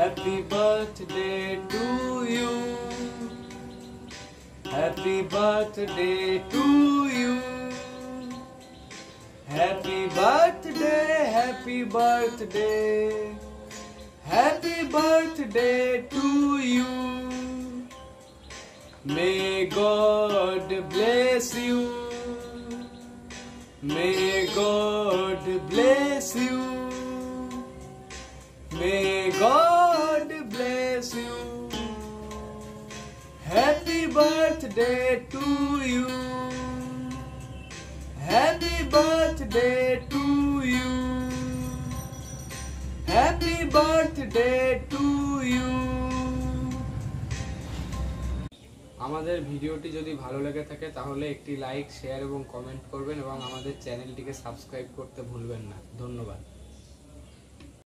Happy birthday to you. Happy birthday to you. Happy birthday, happy birthday. Happy birthday to you. May God bless you. May God bless you. May God bless you. Happy birthday to you. Happy birthday to you. Happy birthday to you. আমাদের ভিডিওটি যদি ভালো লেগে থাকে তাহলে একটি like, share এবং comment করবেন এবং আমাদের চ্যানেলটিকে সাবস্ক্রাইব করতে ভুলবেন না। ধন্যবাদ।